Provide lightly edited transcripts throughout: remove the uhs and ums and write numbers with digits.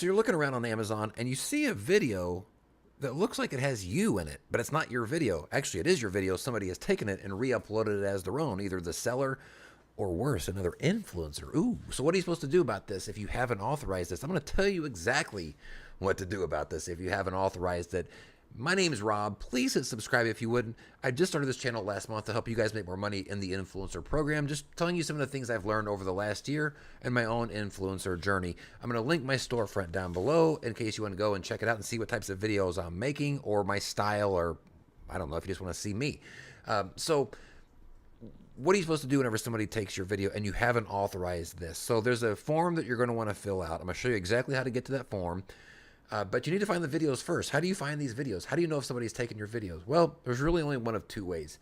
So you're looking around on Amazon and you see a video that looks like it has you in it, but it's not your video. Actually, it is your video. Somebody has taken it and re-uploaded it as their own, either the seller or worse, another influencer. Ooh, so what are you supposed to do about this if you haven't authorized this? I'm going to tell you exactly what to do about this if you haven't authorized it. My name is Rob. Please hit subscribe if you wouldn't. I just started this channel last month to help you guys make more money in the influencer program. Just telling you some of the things I've learned over the last year and my own influencer journey. I'm going to link my storefront down below in case you want to go and check it out and see what types of videos I'm making or my style, or I don't know if you just want to see me. So what are you supposed to do whenever somebody takes your video and you haven't authorized this? So there's a form that you're going to want to fill out. I'm going to show you exactly how to get to that form. But you need to find the videos first. How do you find these videos? How do you know if somebody's taken your videos? Well, there's really only one of two ways.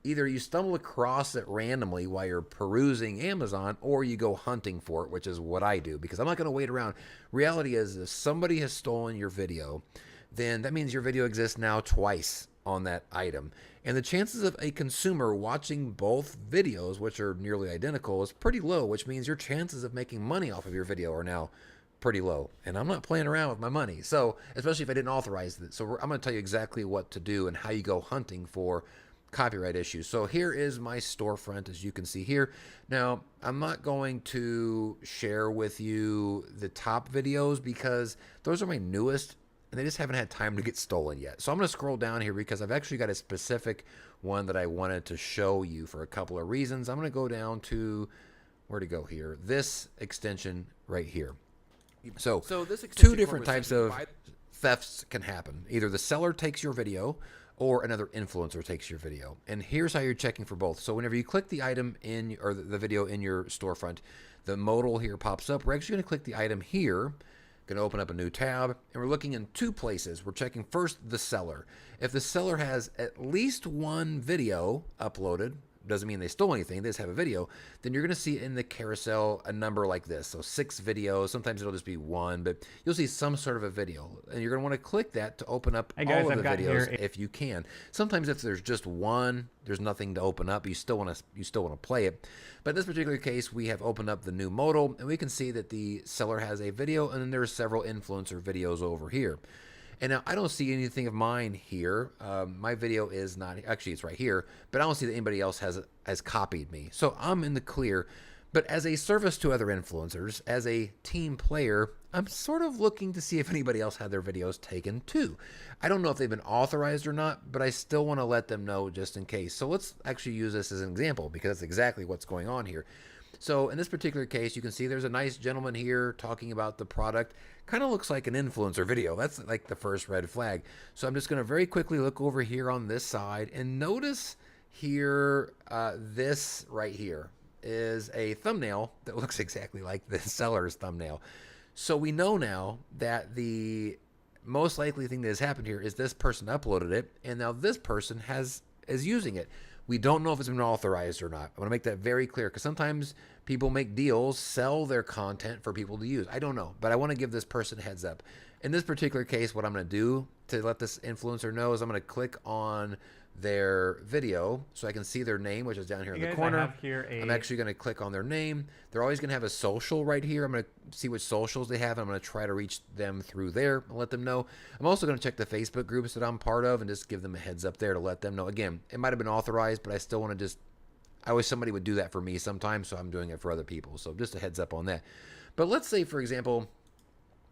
Either you stumble across it randomly while you're perusing Amazon, or you go hunting for it, which is what I do, because I'm not going to wait around. Reality is, if somebody has stolen your video, then that means your video exists now twice on that item. And the chances of a consumer watching both videos, which are nearly identical, is pretty low, which means your chances of making money off of your video are now pretty low. And I'm not playing around with my money. So, especially if I didn't authorize it. So I'm going to tell you exactly what to do and how you go hunting for copyright issues. So here is my storefront, as you can see here. Now, I'm not going to share with you the top videos because those are my newest and they just haven't had time to get stolen yet. So I'm going to scroll down here because I've actually got a specific one that I wanted to show you for a couple of reasons. I'm going to go down to, where to go here? This extension right here. So this two different types of thefts can happen. Either the seller takes your video or another influencer takes your video. And here's how you're checking for both. So whenever you click the item in, or the video in your storefront, the modal here pops up. We're actually going to click the item here, going to open up a new tab, and we're looking in two places. We're checking first the seller. If the seller has at least one video uploaded, doesn't mean they stole anything, they just have a video, then you're going to see in the carousel a number like this. So 6 videos, sometimes it'll just be 1, but you'll see some sort of a video. And you're going to want to click that to open up all of the videos if you can. Sometimes if there's just one, there's nothing to open up. You still want to play it. But in this particular case, we have opened up the new modal, and we can see that the seller has a video, and then there's several influencer videos over here. And now I don't see anything of mine here. My video is not, actually it's right here, but I don't see that anybody else has copied me. So I'm in the clear. But as a service to other influencers, as a team player, I'm sort of looking to see if anybody else had their videos taken too. I don't know if they've been authorized or not, but I still want to let them know just in case. So let's actually use this as an example because that's exactly what's going on here. So in this particular case, you can see there's a nice gentleman here talking about the product. Kind of looks like an influencer video. That's like the first red flag. So I'm just going to very quickly look over here on this side and notice here, this right here is a thumbnail that looks exactly like the seller's thumbnail. So we know now that the most likely thing that has happened here is this person uploaded it, and now this person is using it. We don't know if it's been authorized or not. I want to make that very clear because sometimes people make deals, sell their content for people to use. I don't know, but I want to give this person a heads up. In this particular case, what I'm going to do to let this influencer know is I'm going to click on their video so I can see their name, which is down here in the corner. I'm actually going to click on their name. They're always going to have a social right here. I'm going to see which socials they have. I'm going to try to reach them through there and let them know. I'm also going to check the Facebook groups that I'm part of and just give them a heads up there to let them know. Again, it might have been authorized, but I still want to just, I wish somebody would do that for me sometimes, so I'm doing it for other people. So just a heads up on that. But let's say, for example,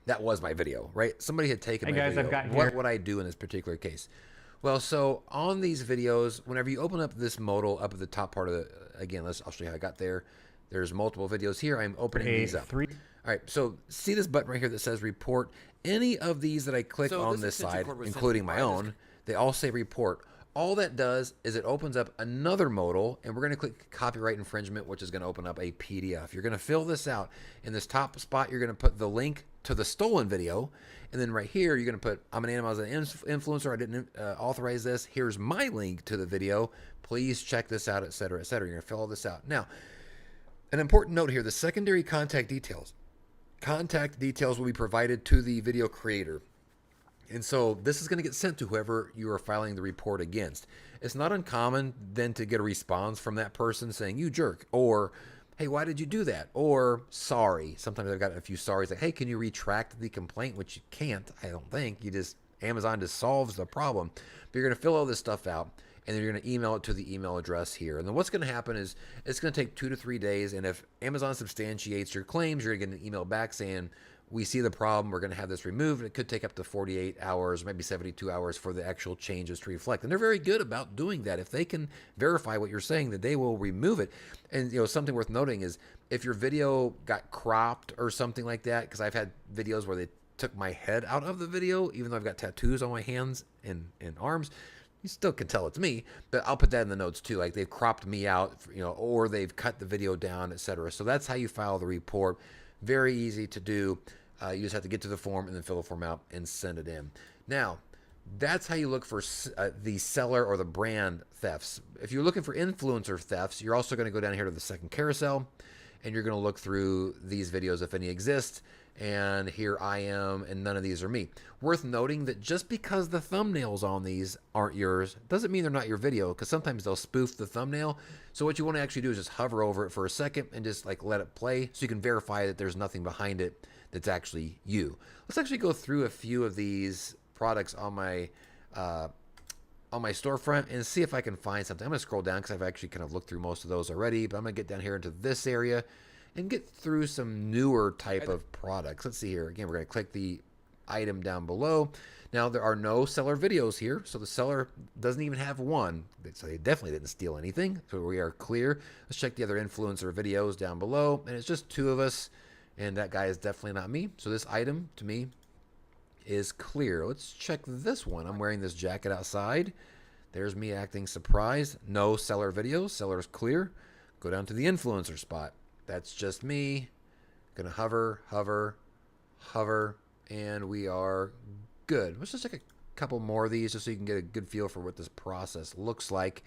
that was my video, right? Somebody had taken my video. What would I do in this particular case? Well, so on these videos, whenever you open up this modal up at the top part of the, again, I'll show you how I got there. There's multiple videos here. I'm opening these up. All right, so see this button right here that says report. Any of these that I click on this side, including my own, they all say report. All that does is it opens up another modal, and we're going to click copyright infringement, which is going to open up a PDF. You're going to fill this out. In this top spot, you're going to put the link to the stolen video. And then right here, you're going to put, I'm an influencer. I didn't authorize this. Here's my link to the video. Please check this out, et cetera, et cetera. You're going to fill all this out. Now, an important note here, the secondary contact details. Contact details will be provided to the video creator. And so this is going to get sent to whoever you are filing the report against. It's not uncommon then to get a response from that person saying, you jerk, or hey, why did you do that? Or sorry. Sometimes I've got a few sorries like, hey, can you retract the complaint? Which you can't, I don't think. Amazon just solves the problem. But you're going to fill all this stuff out, and then you're going to email it to the email address here. And then what's going to happen is it's going to take 2 to 3 days. And if Amazon substantiates your claims, you're going to get an email back saying, we see the problem, we're going to have this removed. It could take up to 48 hours, maybe 72 hours for the actual changes to reflect. And they're very good about doing that. If they can verify what you're saying, that they will remove it. And something worth noting is if your video got cropped or something like that, because I've had videos where they took my head out of the video, even though I've got tattoos on my hands and arms, you still can tell it's me, but I'll put that in the notes too. Like they've cropped me out, or they've cut the video down, etc. So that's how you file the report. Very easy to do. You just have to get to the form and then fill the form out and send it in. Now, that's how you look for the seller or the brand thefts. If you're looking for influencer thefts, you're also going to go down here to the second carousel, and you're going to look through these videos if any exist. And here I am, and none of these are me. Worth noting that just because the thumbnails on these aren't yours doesn't mean they're not your video, because sometimes they'll spoof the thumbnail. So what you want to actually do is just hover over it for a second and just like let it play so you can verify that there's nothing behind it that's actually you. Let's actually go through a few of these products on my storefront and see if I can find something. I'm going to scroll down because I've actually kind of looked through most of those already, but I'm going to get down here into this area and get through some newer type of products. Let's see here. Again, we're going to click the item down below. Now, there are no seller videos here, so the seller doesn't even have one. So they definitely didn't steal anything. So we are clear. Let's check the other influencer videos down below, and it's just 2 of us, and that guy is definitely not me. So this item, to me, is clear. Let's check this one. I'm wearing this jacket outside. There's me acting surprised. No seller videos. Seller's clear. Go down to the influencer spot. That's just me. Gonna hover, hover, hover, and we are good. Let's just check a couple more of these just so you can get a good feel for what this process looks like.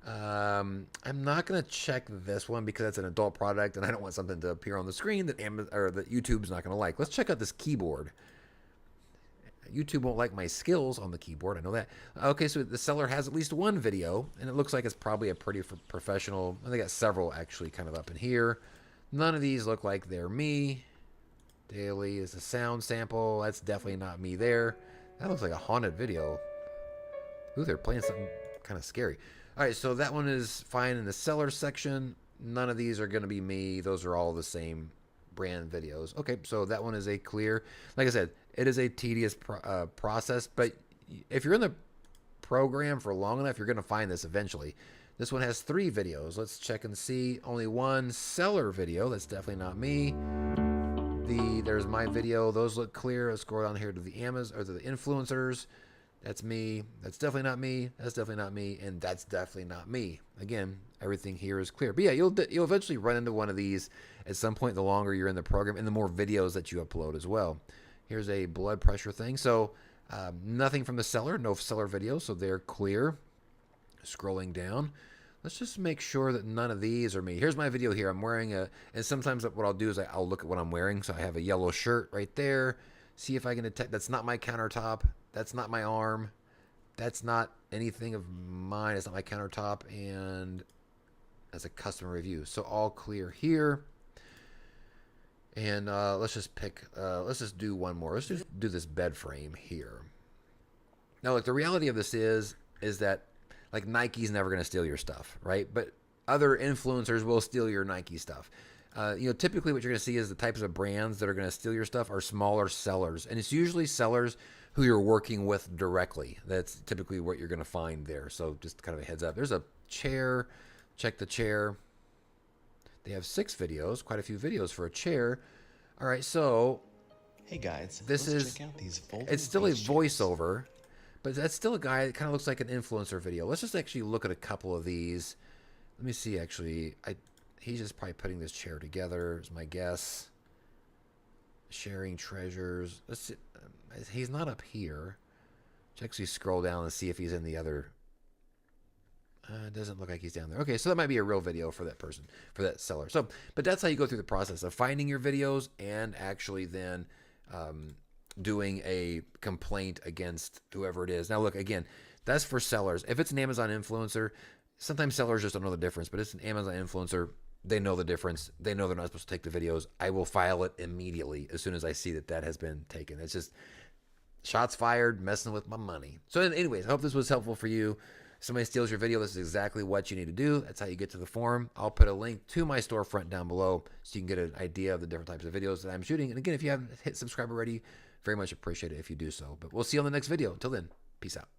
I'm not gonna check this one because it's an adult product and I don't want something to appear on the screen that YouTube's not gonna like. Let's check out this keyboard. YouTube won't like my skills on the keyboard. I know that. Okay, so the seller has at least one video, and it looks like it's probably a pretty professional. They got several actually kind of up in here. None of these look like they're me. Daily is a sound sample. That's definitely not me there. That looks like a haunted video. Ooh, they're playing something kind of scary. All right, so that one is fine in the seller section. None of these are going to be me. Those are all the same brand videos. Okay, so that one is a clear. Like I said, it is a tedious process, but if you're in the program for long enough, you're going to find this eventually. This one has 3 videos. Let's check and see. Only one seller video. That's definitely not me. There's my video. Those look clear. Let's scroll down here to the Amazon or to the influencers. That's me. That's definitely not me. That's definitely not me. And that's definitely not me. Again, everything here is clear. But yeah, you'll eventually run into one of these at some point the longer you're in the program and the more videos that you upload as well. Here's a blood pressure thing. So nothing from the seller. No seller video. So they're clear. Scrolling down. Let's just make sure that none of these are me. Here's my video here. I'm wearing and sometimes what I'll do is I'll look at what I'm wearing. So I have a yellow shirt right there. See if I can detect. That's not my countertop. That's not my arm. That's not anything of mine. It's not my countertop. And as a customer review. So all clear here. And let's just do one more. Let's just do this bed frame here. Now, look, the reality of this is that like Nike's never going to steal your stuff, right? But other influencers will steal your Nike stuff. Typically what you're going to see is the types of brands that are going to steal your stuff are smaller sellers. And it's usually sellers who you're working with directly. That's typically what you're going to find there. So just kind of a heads up. There's a chair. Check the chair. They have 6 videos, quite a few videos for a chair. All right, so hey guys, check out these it's still a voiceover, but that's still a guy that kind of looks like an influencer video. Let's just actually look at a couple of these. Let me see, actually. He's just probably putting this chair together, is my guess. Sharing treasures. Let's see. He's not up here. Let's actually scroll down and see if he's in the other. It doesn't look like he's down there. Okay, so that might be a real video for that person, for that seller. So, but that's how you go through the process of finding your videos and actually then doing a complaint against whoever it is. Now, look, again, that's for sellers. If it's an Amazon influencer, sometimes sellers just don't know the difference, but it's an Amazon influencer. They know the difference. They know they're not supposed to take the videos. I will file it immediately as soon as I see that that has been taken. It's just shots fired, messing with my money. So, anyways, I hope this was helpful for you. If somebody steals your video, this is exactly what you need to do. That's how you get to the forum. I'll put a link to my storefront down below so you can get an idea of the different types of videos that I'm shooting. And again, if you haven't hit subscribe already, very much appreciate it if you do so. But we'll see you on the next video. Until then, peace out.